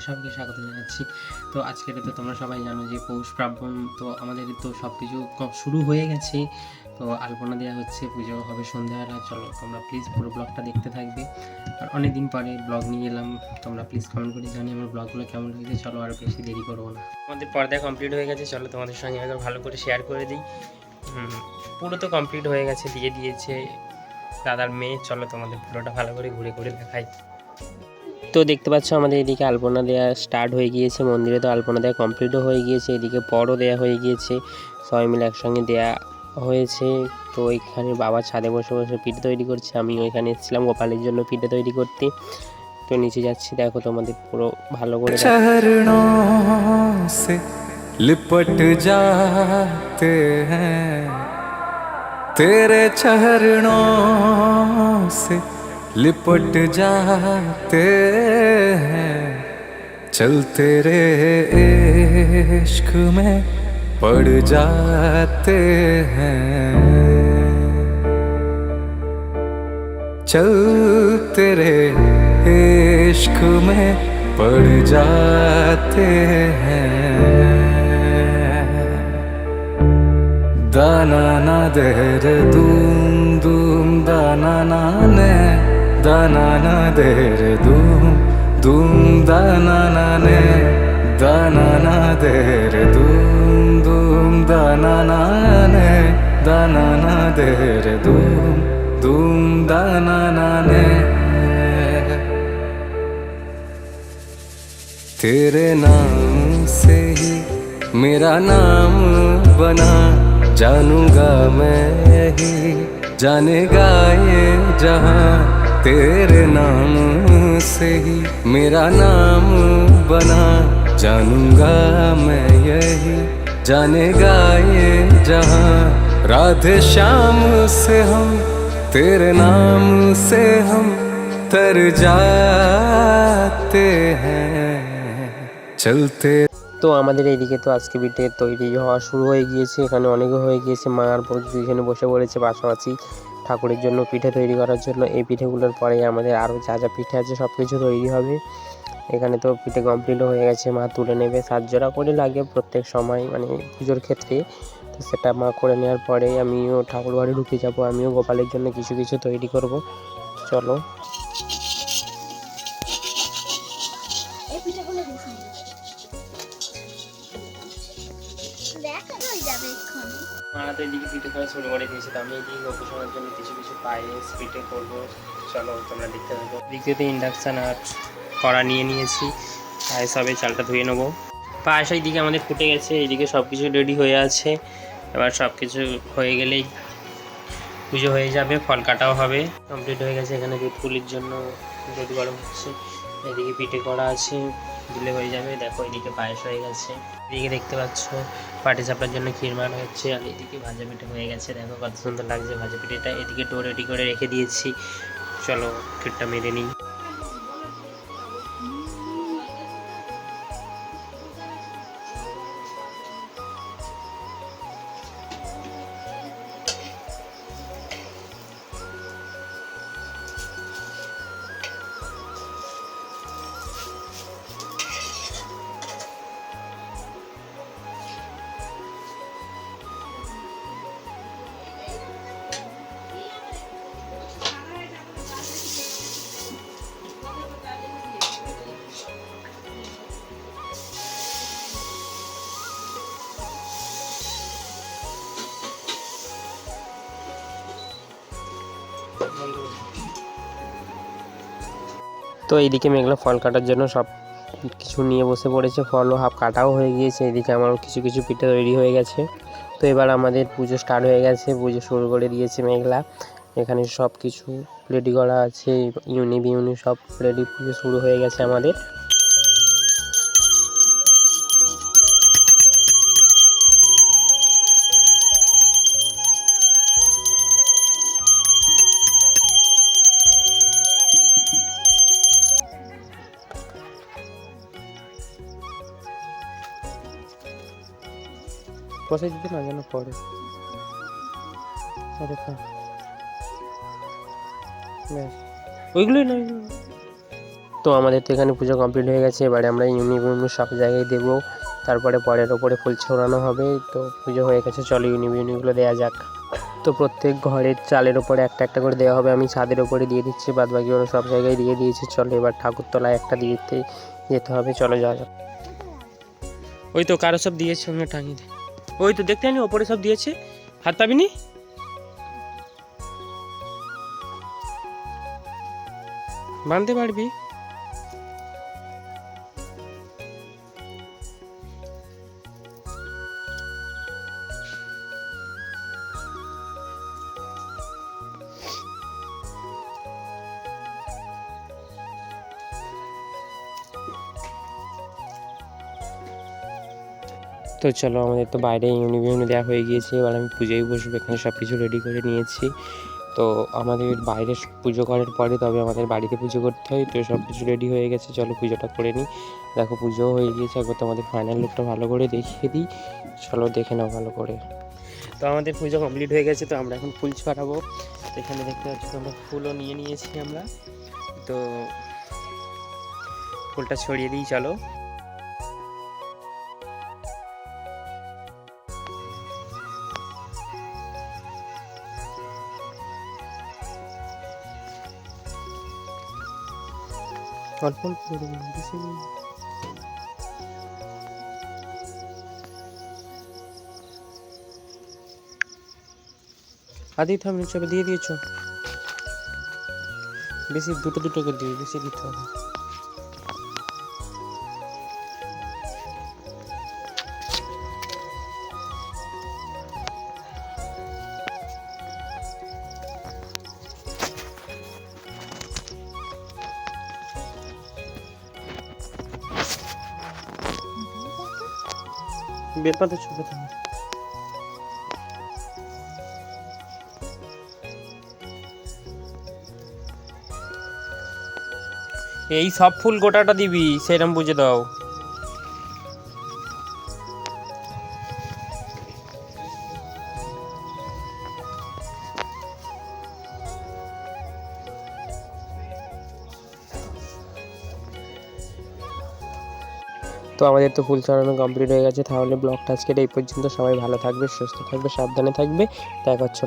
সবাইকে স্বাগত জানাচ্ছি। তো আজকের তো তোমরা সবাই জানো যে পৌষ পার্বণ, তো আমাদের তো সব কিছু শুরু হয়ে গেছে। তো আলপনা দেওয়া হচ্ছে, পুজো হবে সন্ধ্যাবেলা। চলো তোমরা প্লিজ পুরো ব্লগটা দেখতে থাকবে। আর অনেক দিন পরে ব্লগ নিয়ে এলাম, তোমরা প্লিজ কমেন্ট করে জানি আমার ব্লগগুলো কেমন লাগছে। চলো আর বেশি দেরি করবো না, আমাদের পর্দা কমপ্লিট হয়ে গেছে। চলো তোমাদের সঙ্গে একবার ভালো করে শেয়ার করে দিই। পুরো তো কমপ্লিট হয়ে গেছে, দিয়ে দিয়েছে দাদার মেয়ে। চলো তোমাদের পুরোটা ভালো করে ঘুরে ঘুরে দেখাই। তো দেখতে পাচ্ছ আমাদের এদিকে আলপনা দেওয়া স্টার্ট হয়ে গিয়েছে, মন্দিরে তো আলপনা দেওয়া কমপ্লিটও হয়ে গিয়েছে, এদিকে পরও দেওয়া হয়ে গিয়েছে, সবাই মিলে একসঙ্গে দেওয়া হয়েছে। তো ওইখানে বাবা ছাদে বসে বসে পিঠে তৈরি করছে, আমি ওইখানে এসেছিলাম গোপালের জন্য পিঠে তৈরি করতে। তো নিচে যাচ্ছি, দেখো তোমাদের পুরো ভালো করে। चरणों से लिपट जाते हैं, तेरे चरणों से लिपट जाते हैं, चल तेरे इश्क में पड़ जाते हैं, चल तेरे इश्क में पड़ जाते हैं, दाना ना देर दूम दूम दाना ना ने, दाना ना देर दूम दूम दाना ना ने, दाना ना देर दूम दूम दाना ना ने, दाना ना देर दूम दूम दाना ना ने। तेरे नाम से ही मेरा नाम बना, जानूंगा मैं ही जानेगा ये जहां, तेरे नाम से ही मेरा नाम बना, जानूंगा मैं यही जानेगा ये जहां, राधे श्याम से हम तेरे नाम से हम तर जाते हैं, চলতে। তো আমাদের এইদিকে তো আজকে পিঠে তৈরি হওয়া শুরু হয়ে গিয়েছে, এখানে অনেকে হয়ে গিয়েছে। মা আর বউ দুইজনে বসে পড়েছে পাশাপাশি ঠাকুরের জন্য পিঠে তৈরি করার জন্য। এই পিঠেগুলোর পরে আমাদের আরও যা যা পিঠে আছে সব কিছু তৈরি হবে। এখানে তো পিঠে কমপ্লিটও হয়ে গেছে, মা তুলে নেবে। 7 জোড়া করে লাগে প্রত্যেক সময়, মানে পুজোর ক্ষেত্রে। তো সেটা মা করে নেওয়ার পরে আমিও ঠাকুর ঘরে ঢুকে যাবো, আমিও গোপালের জন্য কিছু কিছু তৈরি করব। চলো। মারা তো এদিকে পিঠে করা শুরু করে দিয়েছে, তো আমি এদিকে গোপুসোনার জন্য কিছু কিছু পায়েস পিঠে করবো। চলো তোমরা দেখতে থাকো। দ্বিতীয়তে ইন্ডাকশান আর কড়া নিয়ে নিয়েছি, পায়েস হবে, চালটা ধুয়ে নেবো। পায়েস এইদিকে আমাদের ফুটে গেছে, এইদিকে সব কিছু রেডি হয়ে আছে। এবার সব কিছু হয়ে গেলেই পুজো হয়ে যাবে, ফল কাটাও হবে। কমপ্লিট হয়ে গেছে, এখানে দুধ পুলির জন্য দুধ গরম হচ্ছে, এদিকে পিঠে করা আছে, দিলে হয়ে যাবে। দেখো এদিকে পায়েস হয়ে গেছে, এদিকে দেখতে পাচ্ছ পাটি চাপার জন্য ক্ষীর মারা হচ্ছে, আর এদিকে ভাজা পিঠে হয়ে গেছে। দেখো কত সুন্দর লাগছে ভাজা পিঠেটা। এদিকে ডো রেডি করে রেখে দিয়েছি, চলো ক্ষীরটা মেরে নিই। তো এইদিকে মেঘলা ফল কাটার জন্য সব কিছু নিয়ে বসে পড়েছে, ফলও হাফ কাটাও হয়ে গিয়েছে। এদিকে আমারও কিছু কিছু পিঠে তৈরি হয়ে গেছে। তো এবার আমাদের পুজো স্টার্ট হয়ে গেছে, পুজো শুরু করে দিয়েছে মেঘলা। এখানে সব কিছু রেডি করা আছে, ইউনি সব রেডি, পুজো শুরু হয়ে গেছে আমাদের। বসে দিতে না যেন পরে। ওইগুলোই না, তো আমাদের তো এখানে পুজো কমপ্লিট হয়ে গেছে, এবারে আমরা ইউনিফর্ম সব জায়গায় দেবো, তারপরে পরের ওপরে ফুল ছড়ানো হবে। তো পুজো হয়ে গেছে, চলো ইউনিগুলো দেওয়া যাক। তো প্রত্যেক ঘরের চালের ওপরে একটা একটা করে দেওয়া হবে, আমি ছাদের ওপরে দিয়ে দিচ্ছি, বাদ বাকি ওরা সব জায়গায় দিয়ে দিয়েছে। চলো এবার ঠাকুরতলায় একটা দিতে যেতে হবে, চলো যাওয়া যাক। ওই তো কারো সব দিয়েছে, অন্য টাঙিয়ে, ওই তো দেখতে পাইনি ওপরে সব দিয়েছে, হাত পাবিনি। বাঁধতে পারবি? তো চলো, আমাদের তো বাইরে ইউনিফর্ম দেওয়া হয়ে গিয়েছে, এবার আমি পুজোয় বসবো। এখানে সব কিছু রেডি করে নিয়েছি। তো আমাদের বাইরে পুজো করার পরে তবে আমাদের বাড়িতে পুজো করতে হয়। তো সব কিছু রেডি হয়ে গেছে, চলো পুজোটা করে নিই। দেখো পুজোও হয়ে গিয়েছে, একবার তোমাদের ফাইনাল লুকটা ভালো করে দেখিয়ে দিই, চলো দেখে নাও ভালো করে। তো আমাদের পুজো কমপ্লিট হয়ে গেছে, তো আমরা এখন ফুল ছড়াবো। তো এখানে দেখতে পাচ্ছি তোমরা, ফুলও নিয়ে নিয়েছি আমরা। তো ফুলটা ছড়িয়ে দিই, চলো। অল্প অল্প করে দিন, বেশি দিন। আদি থাম, চাপে দিয়ে দিয়েছো, বেশি দুটো দুটো করে দিবি, বেশি দিতে হবে। বেলপাতা ছুপে থাকবে। এই সব ফুল গোটাটা দিবি, সেরকম বুঝে দাও। তো আমাদের তো ফুল ছড়ানো কমপ্লিট হয়ে গেছে, তাহলে ব্লগটা আজকের এই পর্যন্ত। সবাই ভালো থাকবে, সুস্থ থাকবে, সাবধানে থাকবে, দেখা হচ্ছে।